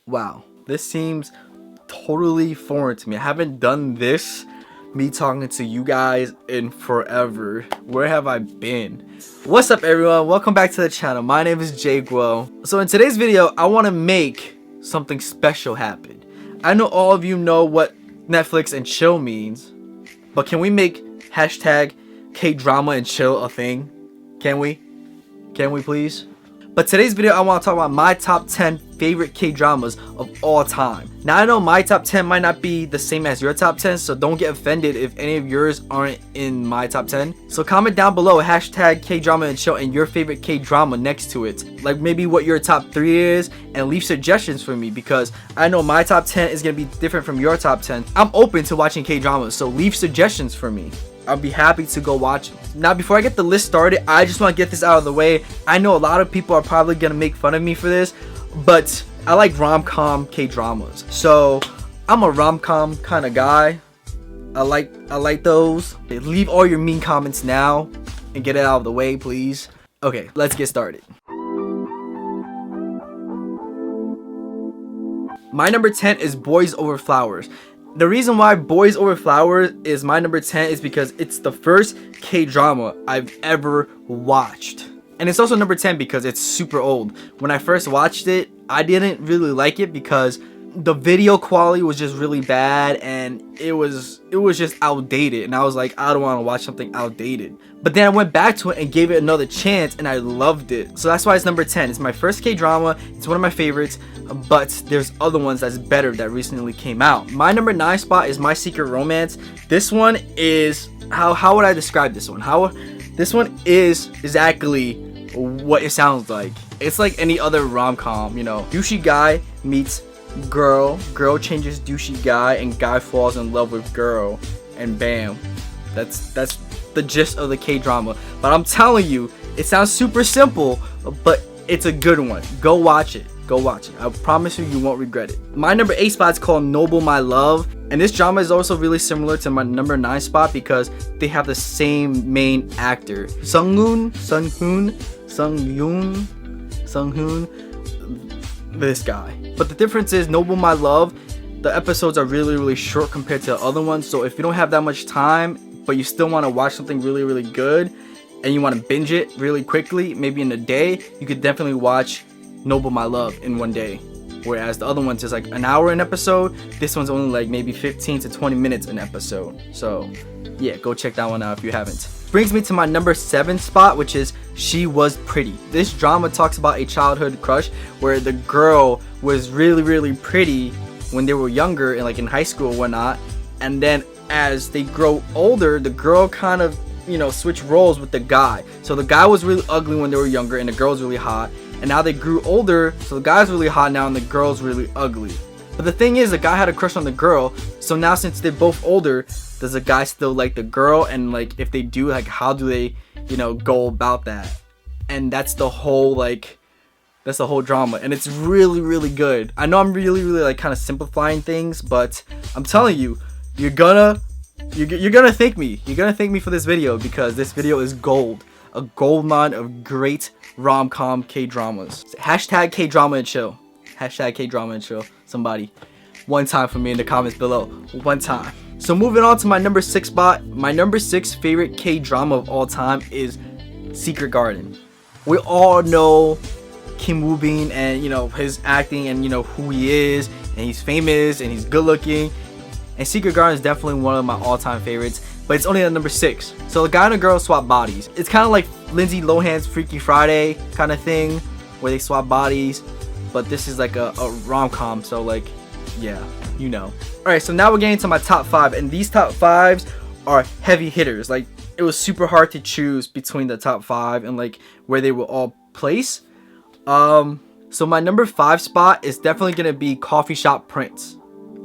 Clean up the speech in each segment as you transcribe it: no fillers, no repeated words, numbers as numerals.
Wow, this seems totally foreign to me. I haven't done this, me talking to you guys, in forever. Where have I been? What's up, everyone? Welcome back to the channel. My name is Jguo. So in today's video, I want to make something special happen. I know all of you know what Netflix and chill means, but can we make hashtag Kdrama and chill a thing? Can we? Can we please? But today's video, I want to talk about my top 10 favorite K-dramas of all time. Now, I know my top 10 might not be the same as your top 10, so don't get offended if any of yours aren't in my top 10. So comment down below hashtag K-drama and chill and your favorite K-drama next to it. Like maybe what your top 3 is, and leave suggestions for me because I know my top 10 is going to be different from your top 10. I'm open to watching K-dramas, so leave suggestions for me. I'll be happy to go watch them. Now, before I get the list started, I just want to get this out of the way. I know a lot of people are probably going to make fun of me for this, but I like rom-com K-dramas. So, I'm a rom-com kind of guy. I like those. Leave all your mean comments now and get it out of the way, please. Okay, let's get started. My number 10 is Boys Over Flowers. The reason why Boys Over Flowers is my number 10 is because it's the first K-drama I've ever watched. And it's also number 10 because it's super old. When I first watched it, I didn't really like it because the video quality was just really bad and it was just outdated, and I was like, I don't want to watch something outdated. But then I went back to it and gave it another chance and I loved it. So that's why it's number 10. It's my first K-drama. It's one of my favorites, but there's other ones that's better that recently came out. My number 9 spot is My Secret Romance. This one is, how would I describe this one? This one is exactly what it sounds like. It's like any other rom-com, you know. Douchey guy meets girl changes douchey guy, and guy falls in love with girl, and bam, that's the gist of the K-drama. But I'm telling you, it sounds super simple, but it's a good one. Go watch it. I promise you won't regret it. My number 8 spot is called Noble My Love, and this drama is also really similar to my number 9 spot because they have the same main actor, Sung-hoon, this guy. But the difference is, Noble My Love, the episodes are really short compared to the other ones. So if you don't have that much time, but you still want to watch something really good, and you want to binge it really quickly, maybe in a day, you could definitely watch Noble My Love in one day. Whereas the other one's just like an hour an episode, this one's only like maybe 15 to 20 minutes an episode. So yeah, go check that one out if you haven't. Brings me to my number 7 spot, which is She Was Pretty. This drama talks about a childhood crush where the girl was really pretty when they were younger and like in high school or whatnot, and then as they grow older, the girl kind of, you know, switch roles with the guy. So the guy was really ugly when they were younger and the girl's really hot, and now they grew older, so the guy's really hot now and the girl's really ugly. But the thing is, the guy had a crush on the girl, so now since they're both older, does the guy still like the girl? And like, if they do, like, how do they, you know, go about that? And that's the whole drama, and it's really good. I know I'm really like kind of simplifying things, but I'm telling you, you're gonna thank me. You're gonna thank me for this video because this video is gold. A gold mine of great rom-com K-dramas. Hashtag K-drama and chill. Hashtag K-drama and chill. Somebody, one time for me in the comments below. One time. So moving on to my number 6 spot. My number 6 favorite K-drama of all time is Secret Garden. We all know Kim Woo-bin and, you know, his acting and, you know, who he is, and he's famous and he's good looking. And Secret Garden is definitely one of my all-time favorites, but it's only at number 6. So the guy and the girl swap bodies. It's kind of like Lindsay Lohan's Freaky Friday kind of thing where they swap bodies, but this is like a rom-com, so like, yeah, you know. Alright, so now we're getting to my top 5, and these top 5s are heavy hitters. Like, it was super hard to choose between the top 5 and like where they will all place. So my number 5 spot is definitely gonna be Coffee Shop Prince.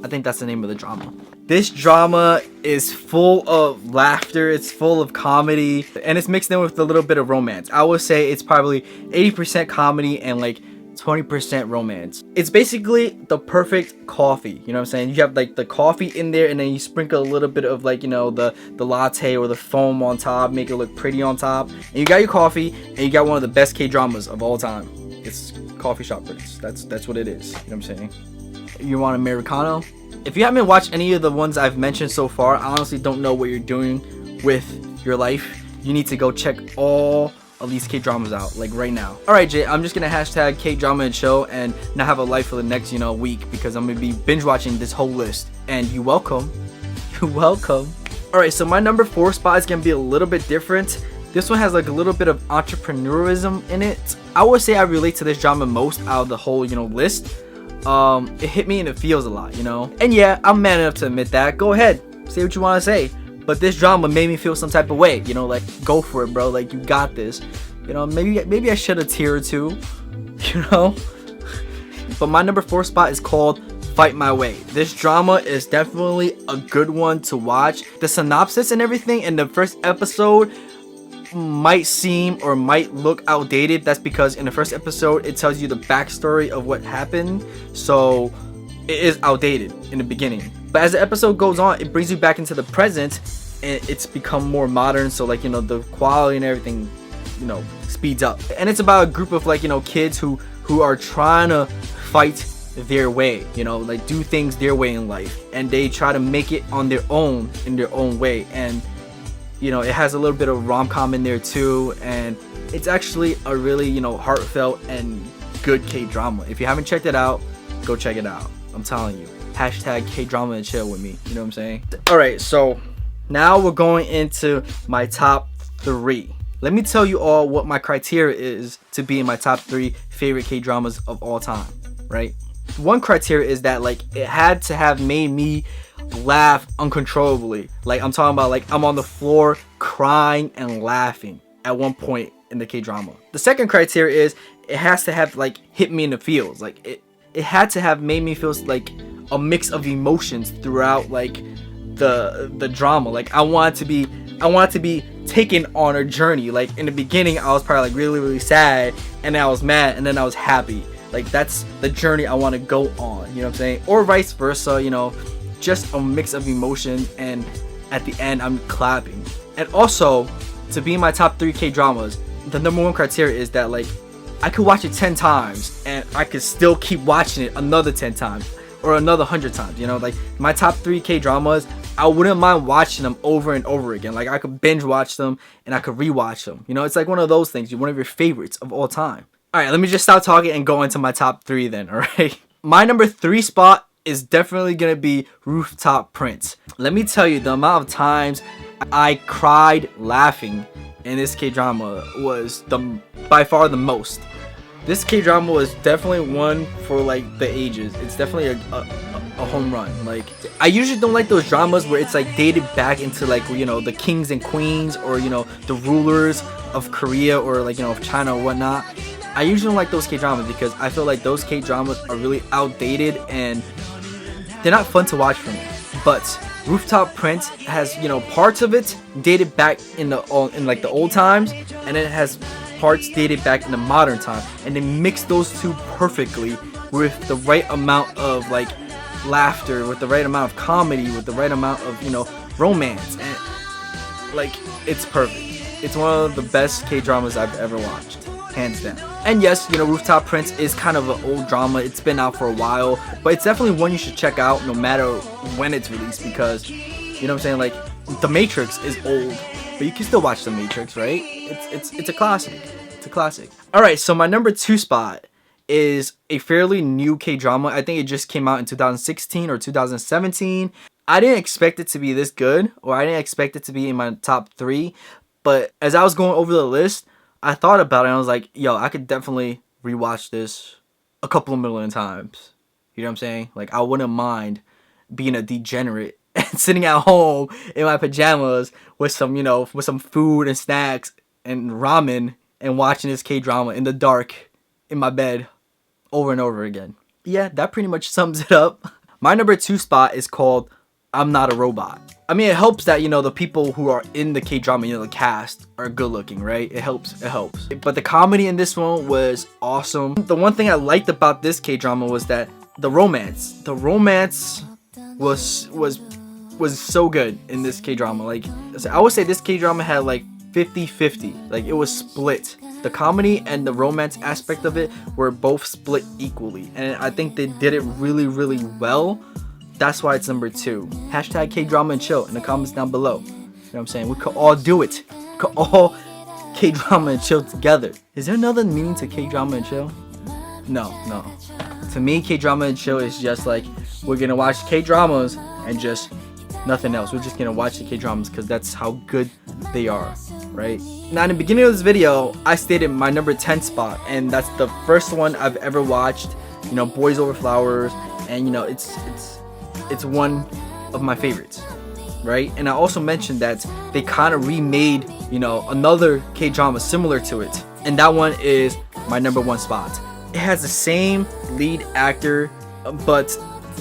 I think that's the name of the drama. This drama is full of laughter, it's full of comedy, and it's mixed in with a little bit of romance. I would say it's probably 80% comedy and like 20% romance. It's basically the perfect coffee, you know what I'm saying? You have like the coffee in there, and then you sprinkle a little bit of like, you know, the latte or the foam on top, make it look pretty on top, and you got your coffee, and you got one of the best K-dramas of all time. It's coffee shop prince. That's what it is. You know what I'm saying? You want Americano? If you haven't watched any of the ones I've mentioned so far, I honestly don't know what you're doing with your life. You need to go check all of these K-dramas out, like right now. Alright, Jay, I'm just gonna hashtag K-drama and chill and not have a life for the next, week, because I'm gonna be binge watching this whole list. And you're welcome. You're welcome. Alright, so my number 4 spot is gonna be a little bit different. This one has like a little bit of entrepreneurism in it. I would say I relate to this drama most out of the whole, list. It hit me in the feels a lot, And yeah, I'm man enough to admit that. Go ahead, say what you want to say. But this drama made me feel some type of way, like go for it, bro. Like you got this. Maybe I shed a tear or two, But my number 4 spot is called Fight My Way. This drama is definitely a good one to watch. The synopsis and everything in the first episode might seem or might look outdated. That's because in the first episode it tells you the backstory of what happened, so it is outdated in the beginning. But as the episode goes on, it brings you back into the present and it's become more modern, so like the quality and everything speeds up. And it's about a group of like kids who are trying to fight their way, like do things their way in life, and they try to make it on their own in their own way. And it has a little bit of rom-com in there too, and it's actually a really, heartfelt and good K-drama. If you haven't checked it out, go check it out. I'm telling you. Hashtag K-drama and chill with me. You know what I'm saying? Alright, so now we're going into my top 3. Let me tell you all what my criteria is to be in my top 3 favorite K-dramas of all time, right? One criteria is that like it had to have made me laugh uncontrollably. Like I'm talking about like I'm on the floor crying and laughing at one point in the K-drama. The second criteria is it has to have like hit me in the feels. Like it had to have made me feel like a mix of emotions throughout like the drama. Like I wanted to be taken on a journey. Like in the beginning I was probably like really sad, and then I was mad, and then I was happy. Like that's the journey I want to go on, you know what I'm saying? Or vice versa, just a mix of emotions, and at the end I'm clapping. And also, to be in my top 3 K-dramas, the number 1 criteria is that like I could watch it 10 times and I could still keep watching it another 10 times or another 100 times, like my top 3 K-dramas, I wouldn't mind watching them over and over again. Like I could binge watch them and I could rewatch them. It's like one of those things, one of your favorites of all time. Alright, let me just stop talking and go into my top 3 then, alright? My number 3 spot is definitely gonna be Rooftop Prince. Let me tell you, the amount of times I cried laughing in this K-drama was by far the most. This K-drama was definitely one for like the ages. It's definitely a home run. Like I usually don't like those dramas where it's like dated back into like the kings and queens, or the rulers of Korea, or like of China or whatnot. I usually don't like those K-dramas because I feel like those K-dramas are really outdated and they're not fun to watch for me. But Rooftop Prince has parts of it dated back in the old times, and then it has parts dated back in the modern time, and they mix those two perfectly with the right amount of like laughter, with the right amount of comedy, with the right amount of romance, and like it's perfect. It's one of the best K-dramas I've ever watched, hands down. And yes, Rooftop Prince is kind of an old drama. It's been out for a while, but it's definitely one you should check out no matter when it's released, because you know what I'm saying, like The Matrix is old, but you can still watch The Matrix, right? It's a classic. It's a classic. Alright, so my number 2 spot is a fairly new K-drama. I think it just came out in 2016 or 2017. I didn't expect it to be this good, or I didn't expect it to be in my top 3, but as I was going over the list, I thought about it and I was like, yo, I could definitely rewatch this a couple of million times. You know what I'm saying? Like, I wouldn't mind being a degenerate and sitting at home in my pajamas with some, with some food and snacks and ramen and watching this K-drama in the dark in my bed over and over again. Yeah, that pretty much sums it up. My number 2 spot is called I'm Not a Robot. I mean, it helps that, the people who are in the K-drama, the cast, are good looking, right? It helps. But the comedy in this one was awesome. The one thing I liked about this K-drama was that the romance was so good in this K-drama. Like, I would say this K-drama had like 50-50. Like, it was split. The comedy and the romance aspect of it were both split equally, and I think they did it really, really well. That's why it's number 2. Hashtag Kdrama and chill in the comments down below. You know what I'm saying? We could all do it. We could all Kdrama and chill together. Is there another meaning to Kdrama and chill? No. To me, Kdrama and chill is just like, we're gonna watch Kdramas and just nothing else. We're just gonna watch the Kdramas because that's how good they are, right? Now, in the beginning of this video, I stated my number 10 spot, and that's the first one I've ever watched. You know, Boys Over Flowers, and you know, it's one of my favorites, right? And I also mentioned that they kind of remade, you know, another K-drama similar to it, and that one is my number 1 spot. It has the same lead actor, but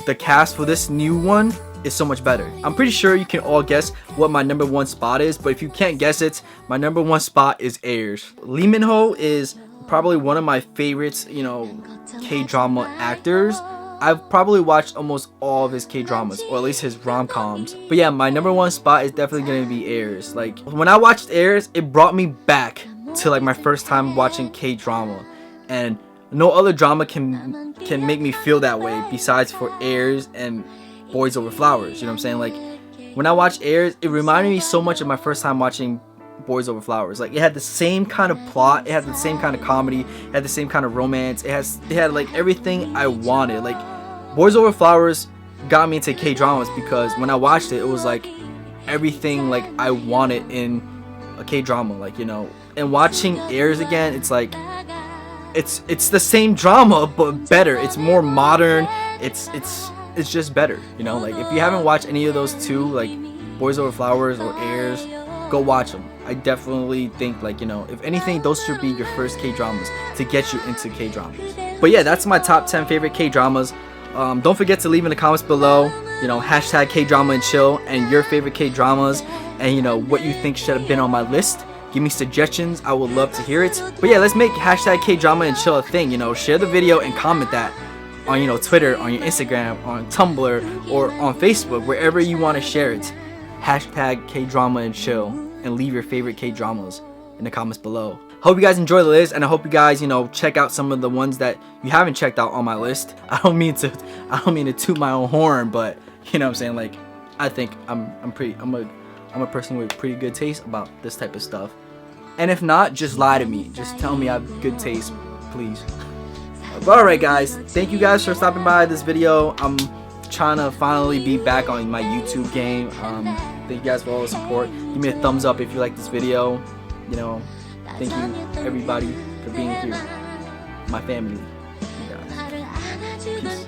the cast for this new one is so much better. I'm pretty sure you can all guess what my number 1 spot is, but if you can't guess it, my number 1 spot is Airs. Lee Min-ho is probably one of my favorites, you know, K-drama actors. I've probably watched almost all of his K-dramas, or at least his rom-coms. But yeah, my number 1 spot is definitely gonna be Airs. Like, when I watched Airs, it brought me back to like my first time watching K-drama, and no other drama can make me feel that way besides for Airs and Boys Over Flowers. You know what I'm saying? Like, when I watched Airs, it reminded me so much of my first time watching Boys Over Flowers. Like, it had the same kind of plot, it had the same kind of comedy, it had the same kind of romance, it had like everything I wanted. Like, Boys Over Flowers got me into K-dramas because when I watched it, it was like everything like I wanted in a K-drama. Like, you know, and watching Airs again, it's like it's the same drama but better. It's more modern. It's just better, you know. Like, if you haven't watched any of those two, like Boys Over Flowers or Airs, go watch them. I definitely think, like, you know, if anything, those should be your first K-dramas to get you into K-dramas. But yeah, that's my top 10 favorite K-dramas. Don't forget to leave in the comments below, you know, hashtag Kdrama and chill, and your favorite K-dramas, and you know, what you think should have been on my list. Give me suggestions, I would love to hear it. But yeah, let's make hashtag Kdrama and chill a thing. You know, share the video and comment that on, you know, Twitter, on your Instagram, on Tumblr, or on Facebook, wherever you want to share it. Hashtag Kdrama and chill, and leave your favorite K-dramas in the comments below. Hope you guys enjoy the list, and I hope you guys, you know, check out some of the ones that you haven't checked out on my list. I don't mean to toot my own horn, but you know what I'm saying, like, I think I'm a person with pretty good taste about this type of stuff. And if not, just lie to me. Just tell me I have good taste, please. But alright guys, thank you guys for stopping by this video. I'm trying to finally be back on my YouTube game. Thank you guys for all the support. Give me a thumbs up if you like this video. You know, thank you everybody for being here. My family. You guys. Peace.